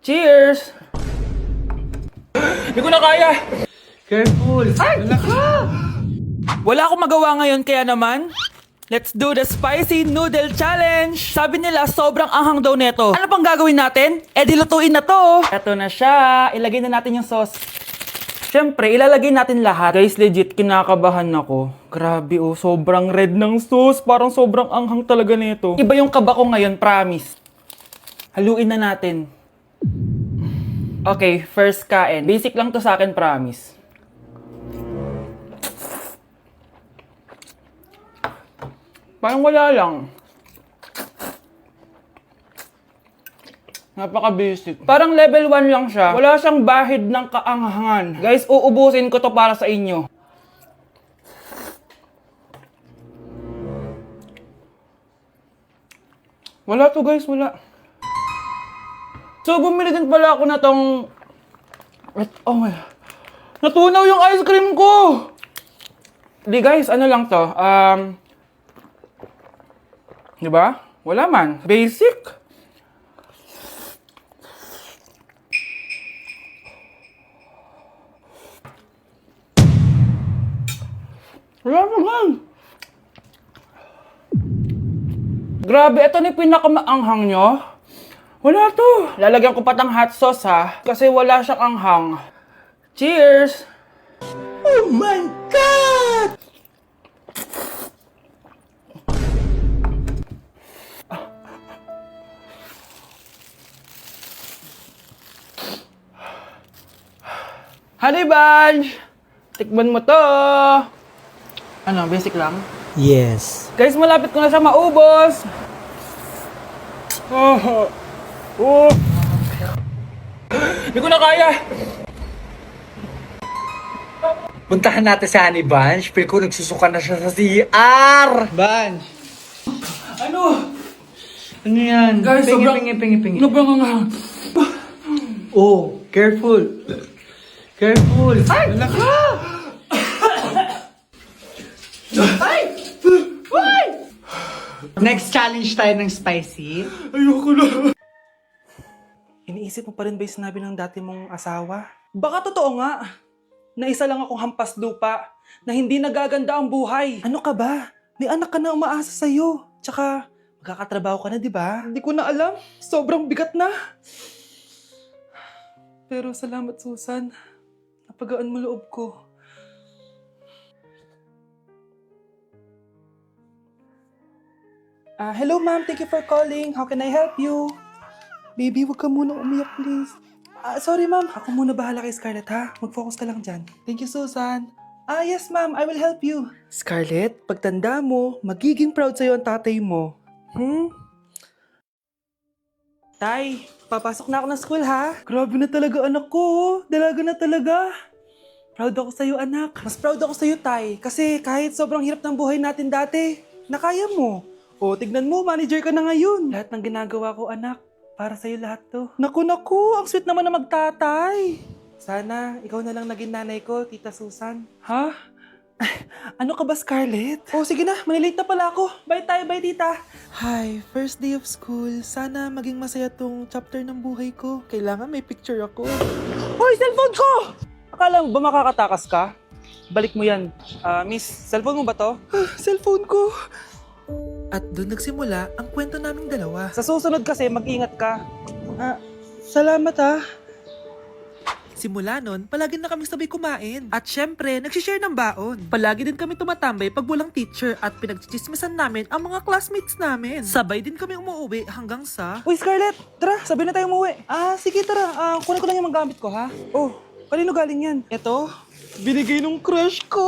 Cheers! Hindi ko na kaya! Careful! Ay! Wala akong magawa ngayon kaya naman, let's do the spicy noodle challenge! Sabi nila sobrang anghang daw neto. Ano pang gagawin natin? Eh di lutuin na to! Eto na siya. Ilagay na natin yung sauce. Siyempre, ilalagay natin lahat. Guys, legit, kinakabahan ako. Grabe oh, sobrang red ng sauce. Parang sobrang anghang talaga nito. Iba yung kaba ko ngayon, promise. Haluin na natin. Okay, first kain. Basic lang to sa akin, promise. Parang wala lang. Napaka-basic. Parang level 1 lang siya. Wala siyang bahid ng kaanghangan. Guys, uubusin ko to para sa inyo. Wala to guys, wala. So, bumili din pala ako na tong... Oh my... Natunaw yung ice cream ko! Di guys, ano lang to? Diba? Wala man. Basic. Wala naman. Grabe, ito na yung pinakamaanghang nyo. Wala to. Lalagyan ko patang hot sauce ha. Kasi wala siyang anghang. Cheers! Oh my God! Honey Bunch! Tikman mo to! Ano, basic lang? Yes. Guys, malapit ko na siya maubos! Oh! Oh! Hindi ko na kaya! Puntahan natin si Honey Bunch. Feel ko nagsusuka na siya sa CR. Bunch! Ano? Ano yan? Guys, pingi, sobrang... pingi. Ano bang anghang? Oh, careful. Careful. Ay! Wala ka! Ay! Ay! Next challenge tayo ng spicy. Ayoko na. Iniisip mo pa rin ba yung sinabi ng dati mong asawa? Baka totoo nga. Na isa lang akong hampas lupa. Na hindi nagaganda ang buhay. Ano ka ba? May anak ka na umaasa sa'yo. Tsaka, magkakatrabaho ka na, di ba? Hindi ko na alam. Sobrang bigat na. Pero salamat, Susan. Napagaan mo loob ko. Hello ma'am, thank you for calling. How can I help you? Baby, wag ka muna umiyak please. Sorry ma'am, ako muna bahala kay Scarlett ha. Mag-focus ka lang dyan. Thank you Susan. Yes ma'am, I will help you. Scarlett, pagtanda mo, magiging proud sa'yo ang tatay mo. Tay, papasok na ako ng school ha. Grabe na talaga anak ko, oh. Dalaga na talaga. Proud ako sa'yo anak. Mas proud ako sa'yo tay, kasi kahit sobrang hirap ng buhay natin dati, nakaya mo. O, tignan mo, manager ka na ngayon. Lahat ng ginagawa ko, anak, para sa'yo lahat to. Naku, ang sweet naman na magtatay. Sana, ikaw na lang naging nanay ko, Tita Susan. Ha? Ano ka ba, Scarlett? Oh, sige na, malilate na pala ako. Bye tayo, bye tita. Hi, first day of school. Sana maging masaya tong chapter ng buhay ko. Kailangan may picture ako. Hoy, cellphone ko! Akala mo ba makakatakas ka? Balik mo yan. Miss, cellphone mo ba to? Cellphone ko. At doon nagsimula ang kwento naming dalawa. Sa susunod kasi, mag-ingat ka. Salamat ha. Simula nun, palagi na kami sabay kumain. At syempre, nagsishare ng baon. Palagi din kami tumatambay pag walang teacher at pinagchichismisan namin ang mga classmates namin. Sabay din kami umuwi hanggang sa... Uy, Scarlett! Tara, sabay na tayo umuwi. Sige, tara. Kunin ko lang yung mga gamit ko, ha? Oh, kanino galing yan? Eto, binigay nung crush ko.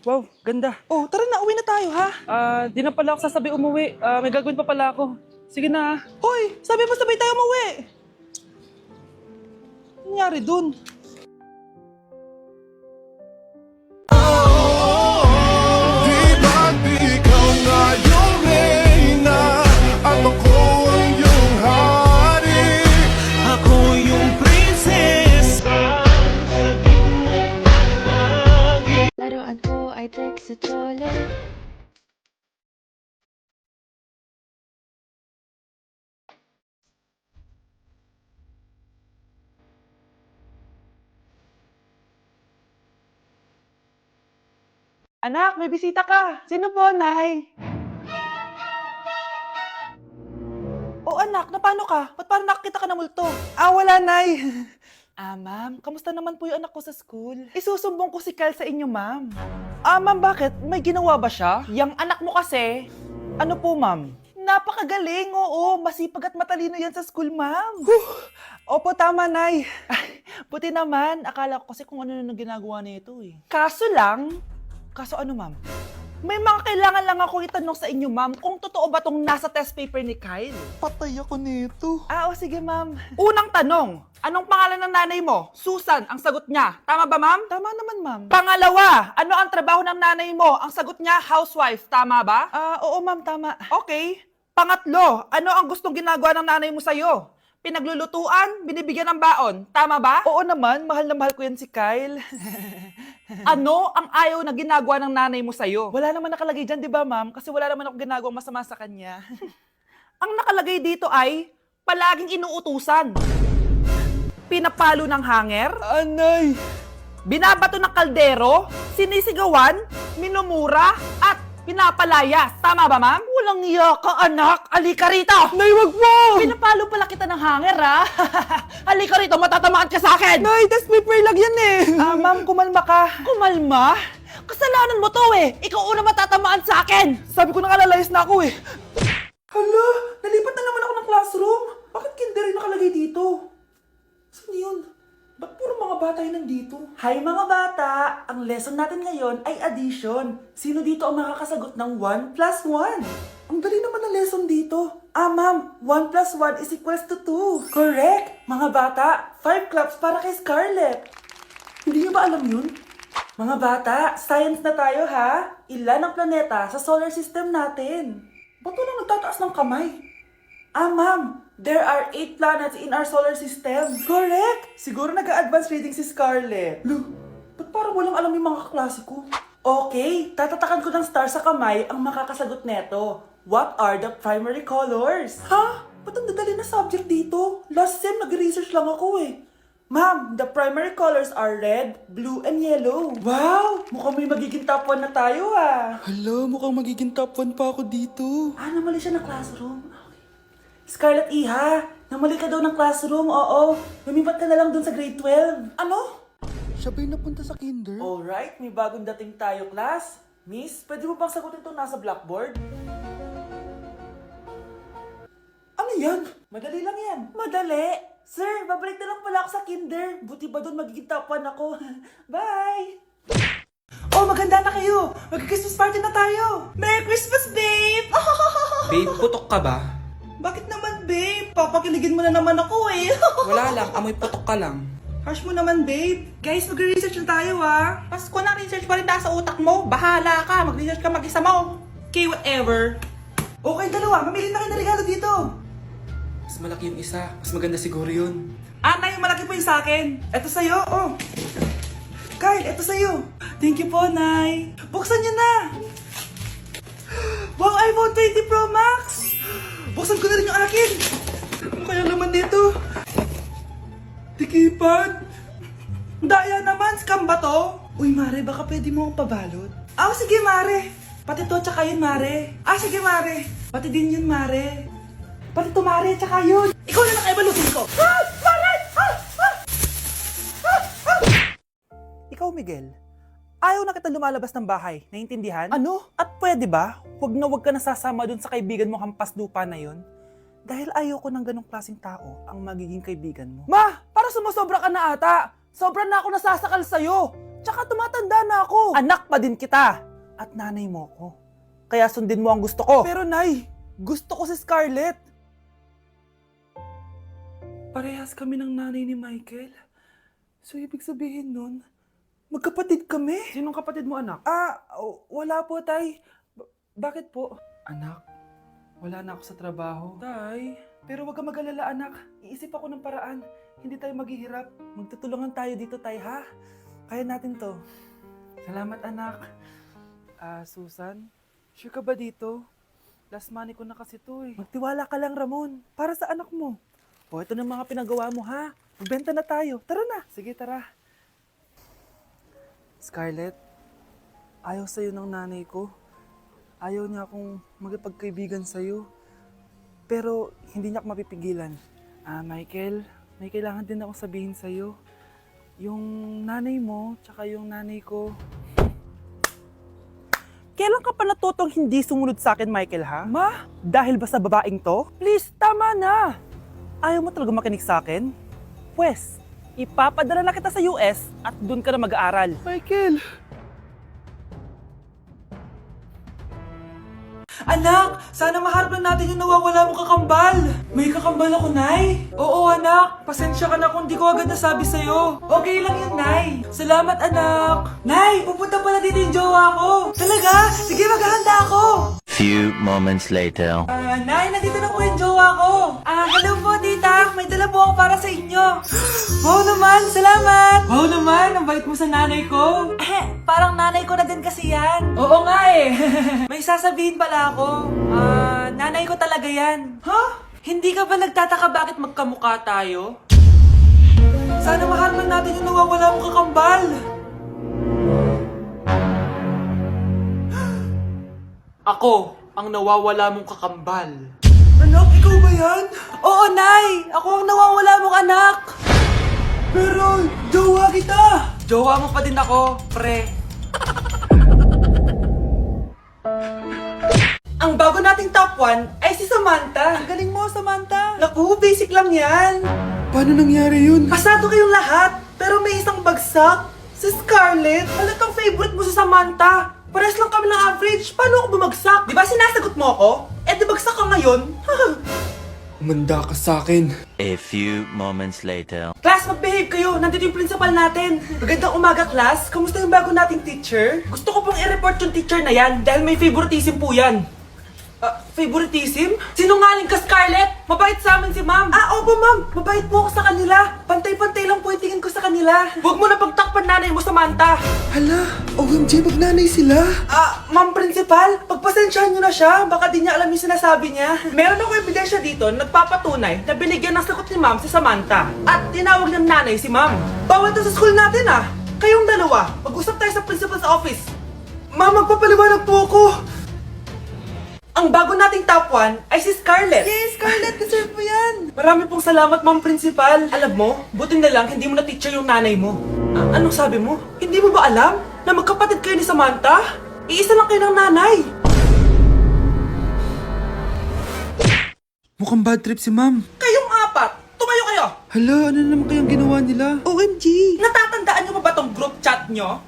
Wow, ganda. Oh, tara na, uwi na tayo, ha? Di na pala ako sasabi umuwi. May gagawin pa pala ako. Sige na. Hoy, sabi mo sabay tayo umuwi. Ano nangyari dun? Di ba't ikaw nga yung reyna at ako ang iyong hari? Ako yung prinsesa. Laruan ko ay text sa cholet. Anak, may bisita ka. Sino po, Nay? O anak, na paano ka? Ba't parang nakakita ka ng multo? Wala, Nay. Ma'am, kamusta naman po yung anak ko sa school? Isusumbong ko si Kyle sa inyo, ma'am. Ma'am, bakit? May ginawa ba siya? Yang anak mo kasi, ano po, ma'am? Napakagaling, oo. Masipag at matalino yan sa school, ma'am. Opo, tama, Nay. Ay, buti naman. Akala ko kasi kung ano na ginagawa nito eh. Kaso ano, ma'am? May mga kailangan lang ako itanong sa inyo, ma'am, kung totoo ba tong nasa test paper ni Kyle. Patay ako nito. O sige, ma'am. Unang tanong, anong pangalan ng nanay mo? Susan, ang sagot niya. Tama ba, ma'am? Tama naman, ma'am. Pangalawa, ano ang trabaho ng nanay mo? Ang sagot niya, housewife. Tama ba? Oo, ma'am, tama. Okay. Pangatlo, ano ang gustong ginagawa ng nanay mo sa'yo? Pinaglulutuan, binibigyan ng baon. Tama ba? Oo naman, mahal na mahal ko yan si Kyle. Ano ang ayaw na ginagawa ng nanay mo sa'yo? Wala naman nakalagay dyan, di ba, ma'am? Kasi wala naman ako ginagawang masama sa kanya. Ang nakalagay dito ay palaging inuutusan. Pinapalo ng hanger. Anay! Binabato ng kaldero, sinisigawan, minumura, at pinapalayas. Tama ba, ma'am? Walang iya ka, anak. Halika rito! Nay, wag mo! Pinapalo pala kita ng hanger, ha? Halika rito, matatamaan ka sa akin! Nay, test paper lang yan eh. Ma'am, kumalma ka. Kumalma? Kasalanan mo to eh. Ikaw una matatamaan sa akin. Sabi ko nakalayas na ako eh. Hala, nalipat na naman ako ng classroom. Bakit kinder yung nakalagay dito? Saan yun? Ba't puro mga bata yung nandito? Hi mga bata! Ang lesson natin ngayon ay addition. Sino dito ang makakasagot ng 1 plus 1? Ang dali naman ng lesson dito. Ma'am, 1 plus 1 is equals to 2. Correct! Mga bata, 5 claps para kay Scarlett. Hindi niyo ba alam yun? Mga bata, science na tayo ha? Ilan ang planeta sa solar system natin? Ba't walang nagtataas ng kamay? Ma'am, there are 8 planets in our solar system. Correct! Siguro nag-a-advance reading si Scarlett. Lo, ba't parang walang alam yung mga kaklase ko? Okay, tatatakan ko ng star sa kamay ang makakasagot neto. What are the primary colors? Ha? Ba't ang dadali na subject dito? Last sem, nag-research lang ako eh. Ma'am, the primary colors are red, blue, and yellow. Wow! Mukhang may magiging top 1 na tayo ah. Hala, mukhang magiging top 1 pa ako dito. Namali siya ng classroom. Scarlett Iha, namali ka daw ng classroom, oo. Lumipat ka na lang dun sa grade 12. Ano? Siya ba'y napunta sa kinder? Alright, may bagong dating tayo, class. Miss, pwede mo bang sagutin itong nasa blackboard? Ano yan? Madali lang yan. Madali? Sir, babalik na lang pala ako sa kinder. Buti ba doon magiging top 1 ako? Bye! Oh, maganda na kayo! Mag-Christmas party na tayo! Merry Christmas, babe! Babe, putok ka ba? Bakit naman, babe? Papakiligin mo na naman ako eh. Wala lang, amoy putok ka lang. Harsh mo naman, babe. Guys, mag-research na tayo, ah. Pasko na, research pa rin nasa utak mo. Bahala ka. Mag-research ka mag-isa mo. Okay, whatever. Okay, dalawa. Mamili na kayo ng regalo dito. Mas malaki yung isa, mas maganda siguro yun. Nay, malaki po yung sa akin. Ito sa'yo, oh. Kyle, ito sa'yo. Thank you po, Nay. Buksan niyo na. Wow, iPhone 20 Pro Max. Buksan ko na rin yung akin. Ano kaya laman dito? Tikipad. Daya naman, scam ba to? Uy, Mare, baka pwede mo akong pabalot. Sige, Mare. Pati to, tsaka yun, Mare. Sige, Mare. Pati din yun, Mare. Pati to, Mare, tsaka yun. Ikaw na nakaibalutin ko. Mare! Ikaw, Miguel. Ayaw na kita lumalabas ng bahay. Naintindihan? Ano? At pwede ba? Huwag ka nasasama dun sa kaibigan mo hampas lupa na yun. Dahil ayaw ko ng ganong klaseng tao ang magiging kaibigan mo. Ma! Para sumusobra ka na ata! Sobra na ako nasasakal sa'yo! Tsaka tumatanda na ako! Anak pa din kita! At nanay mo ko. Kaya sundin mo ang gusto ko. Pero Nay, gusto ko si Scarlett. Parehas kami ng nanay ni Michael. So ibig sabihin nun, magkapatid kami? Sinong kapatid mo, anak? Wala po, Tay. Bakit po? Anak, wala na ako sa trabaho. Tay, pero wag ka mag-alala, anak. Iisip ako ng paraan. Hindi tayo maghihirap. Magtutulungan tayo dito, Tay, ha? Kaya natin to. Salamat, anak. Susan, sure ka ba dito? Last money ko na kasi to eh. Magtiwala ka lang, Ramon. Para sa anak mo. Ito na mga pinagawa mo, ha? Magbenta na tayo. Tara na. Sige, tara. Scarlett, ayaw sa'yo ng nanay ko. Ayaw niya akong magipagkaibigan sa'yo. Pero hindi niya ako mapipigilan. Michael, may kailangan din akong sabihin sa'yo. Yung nanay mo, tsaka yung nanay ko. Kailan ka pa natutong hindi sumunod sa akin, Michael, ha? Ma, dahil ba sa babaeng to? Please, tama na! Ayaw mo talaga makinig sa akin? Pwes, ipapadala na kita sa US at doon ka na mag-aaral. Michael! Anak, sana maharap lang natin yung nawawala mong kakambal. May kakambal ako, Nay? Oo, anak. Pasensya ka na kung di ko agad nasabi sa'yo. Okay lang yun, Nay. Salamat, anak. Nay, pupunta pala dito yung jowa ko. Talaga? Sige, maghahanda ako. Few moments later. Nay, nandito na po yung jowa ko. Hello po, tita. May dala po ako para sa inyo. Wow naman, salamat. Wow naman, ang bait mo sa nanay ko. Parang nanay ko na din kasi yan. Oo nga eh. May sasabihin pala ako. Nanay ko talaga yan. Hindi ka ba nagtataka bakit magkamukha tayo? Sana maharap natin yung nawawala mong kakambal. Ako, ang nawawala mong kakambal. Anak, ikaw ba yan? Oo, Nay! Ako ang nawawala mong anak! Pero, jowa kita! Jowa mo pa din ako, pre. Ang bago nating top 1 ay si Samantha. Ang galing mo, Samantha. Naku, basic lang yan. Paano nangyari yun? Pasado kayong lahat, pero may isang bagsak. Si Scarlett, halatang favorite mo si Samantha. Pares lang kami ng average, paano ako bumagsak? Di ba sinasagot mo ako? Di bagsak ka ngayon? Umanda ka sa akin. A few moments later. Class, mag-behave kayo. Nandito yung principal natin. Magandang umaga, class. Kamusta yung bago nating teacher? Gusto ko pong i-report yung teacher na yan dahil may favoritism po yan. Favoritism? Sinungaling ka, Scarlett! Mabait sa amin si ma'am. Opo, ma'am. Mabait po ako sa kanila. Pantay-pantay lang po yung tingin ko sa kanila. Huwag mo na pagtakpan nanay mo, Samantha. Hala, OMG, magnanay sila. Ma'am principal, pagpasensyahan niyo na siya. Baka di niya alam yung sinasabi niya. Meron ako ebidensya dito na nagpapatunay na binigyan ng sagot ni ma'am si Samantha. At tinawag ng nanay si ma'am. Bawal to sa school natin Kayong dalawa, mag-usap tayo sa principal's office. Ma'am, magpapaliwanag po ako. Ang bago nating top 1 ay si Scarlett. Yes, Scarlett, deserve mo yan. Marami pong salamat, ma'am principal. Alam mo, buti na lang hindi mo na teacher yung nanay mo. Anong sabi mo? Hindi mo ba alam na magkapatid kayo ni Samantha? Iisa lang kayo ng nanay. Mukhang bad trip si ma'am. Kayong apat, tumayo kayo. Hala, ano na naman kayang ginawa nila? OMG! Natatandaan niyo pa ba tong group chat niyo?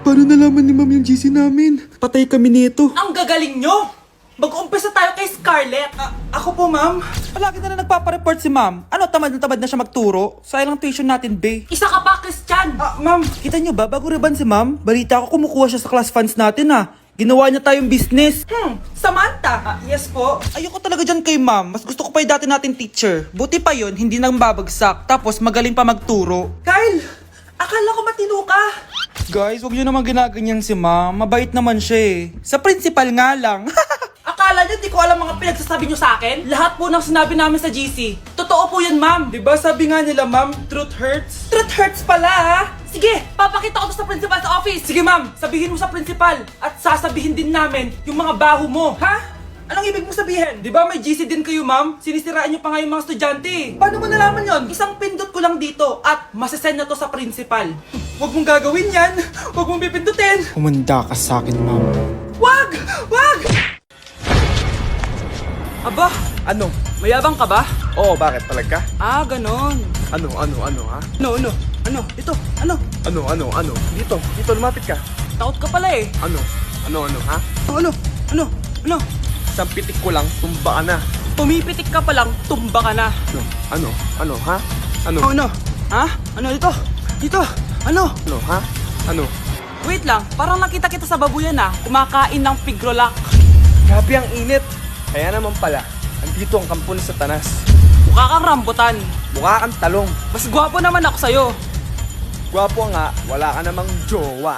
Paano nalaman ni ma'am yung GC namin? Patay kami nito. Ang gagaling niyo! Mag-uumpisa tayo kay Scarlett. Ako po, ma'am. Palagi na nagpapareport si ma'am. Tamad na siya magturo? Sayang tuition natin, be. Isa ka pa, Christian! Ma'am, kita niyo ba, bago reban si ma'am, balita ko kumukuha siya sa class funds natin, Ginawa niya tayong business. Samantha! Yes po. Ayoko talaga dyan kay ma'am. Mas gusto ko pa yung dati natin teacher. Buti pa yun, hindi nang babagsak. Tapos magaling pa magturo. Kyle! Akala ko matino ka. Guys, huwag niyo naman ginaganyan si ma'am. Mabait naman siya Sa principal nga lang. Akala niyo di ko alam mga pinagsasabi niyo sa akin? Lahat po ng sinabi namin sa GC. Totoo po yan, ma'am. Diba sabi nga nila, ma'am, truth hurts? Truth hurts pala, Sige, papakita ko to sa principal's office. Sige, ma'am, sabihin mo sa principal. At sasabihin din namin yung mga baho mo. Ha? Anong ibig mo sabihin? Di ba may GC din kayo, ma'am? Sinisiraan niyo pa nga yung mga estudyante. Paano mo nalaman yon? Isang pindot ko lang dito at masasend na to sa principal. Huwag mong gagawin yan. Huwag mong pipindutin. Umanda ka sa akin, ma'am. Wag! Wag! Aba, Ano? mayabang ka ba? Oo, bakit? Talaga? Ganon. Ano, ha? Ano? Ito, ano? Ano? Dito, lumapit ka. Takot ka pala Ano, ha? Ano? Isang pitik ko lang, tumba ka na. Pumipitik ka pa lang, tumba ka na. Ano, ha? Ano? Ano? Ha? Ano ito? Dito? Ano? Ano, ha? Ano? Wait lang, parang nakita kita sa babuyan kumakain ng pigrolak. Grabe ang init. Kaya naman pala, andito ang kampo ng Satanas. Mukha kang rambutan. Mukha kang talong. Mas gwapo naman ako sa'yo. Gwapo nga, wala ka namang jowa.